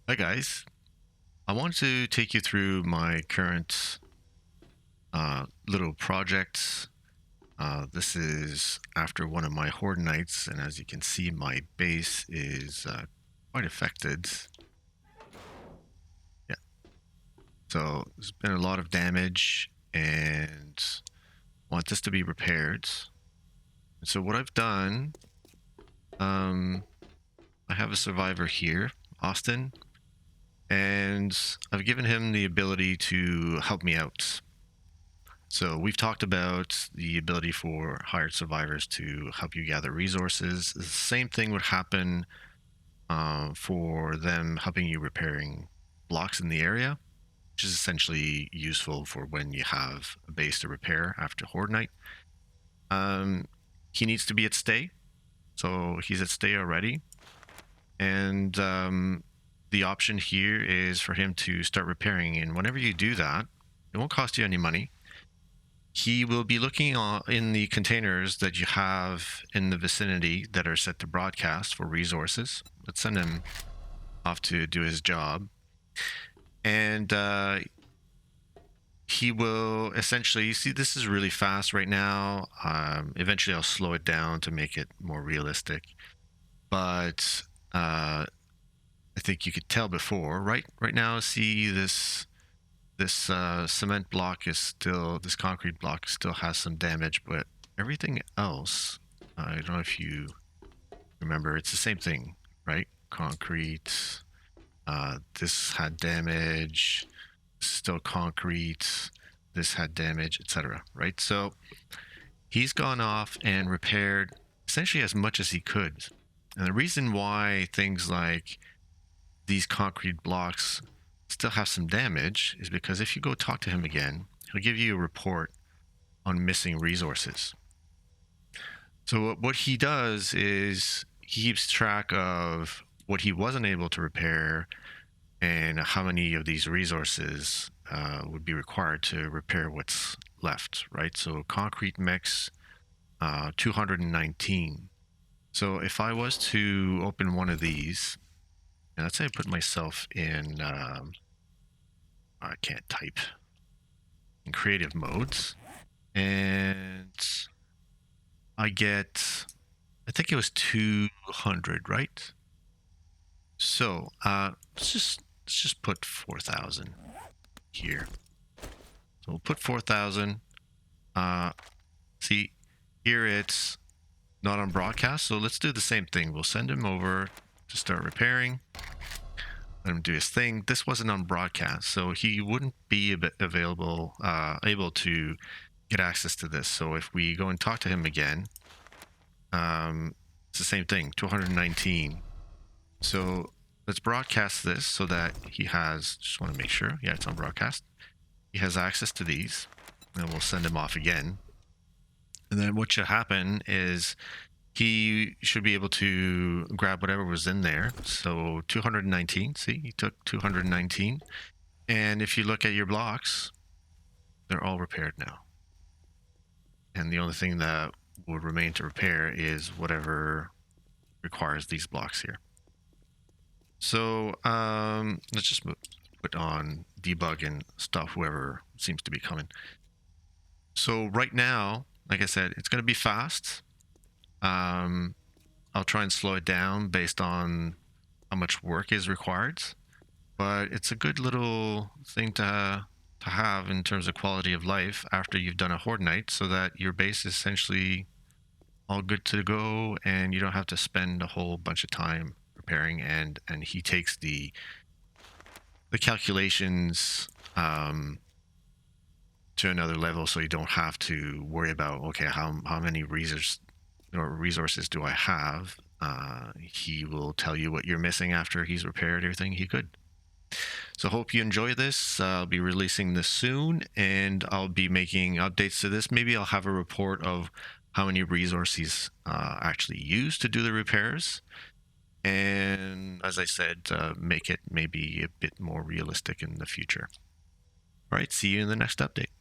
Hi guys, I want to take you through my current little project. This is after one of my horde nights, and as you can see, my base is quite affected. Yeah, so there's been a lot of damage, and I want this to be repaired. And so what I've done, I have a survivor here, Austin, and I've given him the ability to help me out. So we've talked about the ability for hired survivors to help you gather resources. The same thing would happen for them helping you repairing blocks in the area, which is essentially useful for when you have a base to repair after Horde Night. He needs to be at stay, so he's at stay already. And the option here is for him to start repairing, and whenever you do that, it won't cost you any money. He will be looking in the containers that you have in the vicinity that are set to broadcast for resources. Let's send him off to do his job. And he will essentially, see, this is really fast right now. Eventually I'll slow it down to make it more realistic. But I think you could tell before, right now, see this cement block is still, this concrete block still has some damage, but everything else, I don't know if you remember, it's the same thing, right? Concrete, this had damage, still concrete, this had damage, etc., right? So he's gone off and repaired essentially as much as he could. And the reason why things like these concrete blocks still have some damage is because if you go talk to him again, he'll give you a report on missing resources. So what he does is he keeps track of what he wasn't able to repair and how many of these resources would be required to repair what's left, right? So concrete mix, 219. So if I was to open one of these, and let's say I put myself in I can't type, in creative modes, and I get, I think it was 200, right? So let's just put 4,000 here. So we'll put 4,000. See, here it's not on broadcast, so let's do the same thing. We'll send him over to start repairing. Let him do his thing. This wasn't on broadcast, so he wouldn't be able to get access to this. So if we go and talk to him again, it's the same thing, 219. So let's broadcast this so that he has, just want to make sure, yeah, it's on broadcast. He has access to these, and we'll send him off again. And then what should happen is he should be able to grab whatever was in there. So 219, see, he took 219. And if you look at your blocks, they're all repaired now. And the only thing that would remain to repair is whatever requires these blocks here. So let's just put on debug and stop whoever seems to be coming. So right now, like I said, it's going to be fast. I'll try and slow it down based on how much work is required, but it's a good little thing to have in terms of quality of life after you've done a horde night, so that your base is essentially all good to go and you don't have to spend a whole bunch of time repairing. And he takes the calculations to another level, so you don't have to worry about, okay, how many resources do I have. He will tell you what you're missing after he's repaired everything he could. So hope you enjoy this. I'll be releasing this soon, and I'll be making updates to this. Maybe I'll have a report of how many resources actually used to do the repairs, and as I said, make it maybe a bit more realistic in the future. All right, see you in the next update.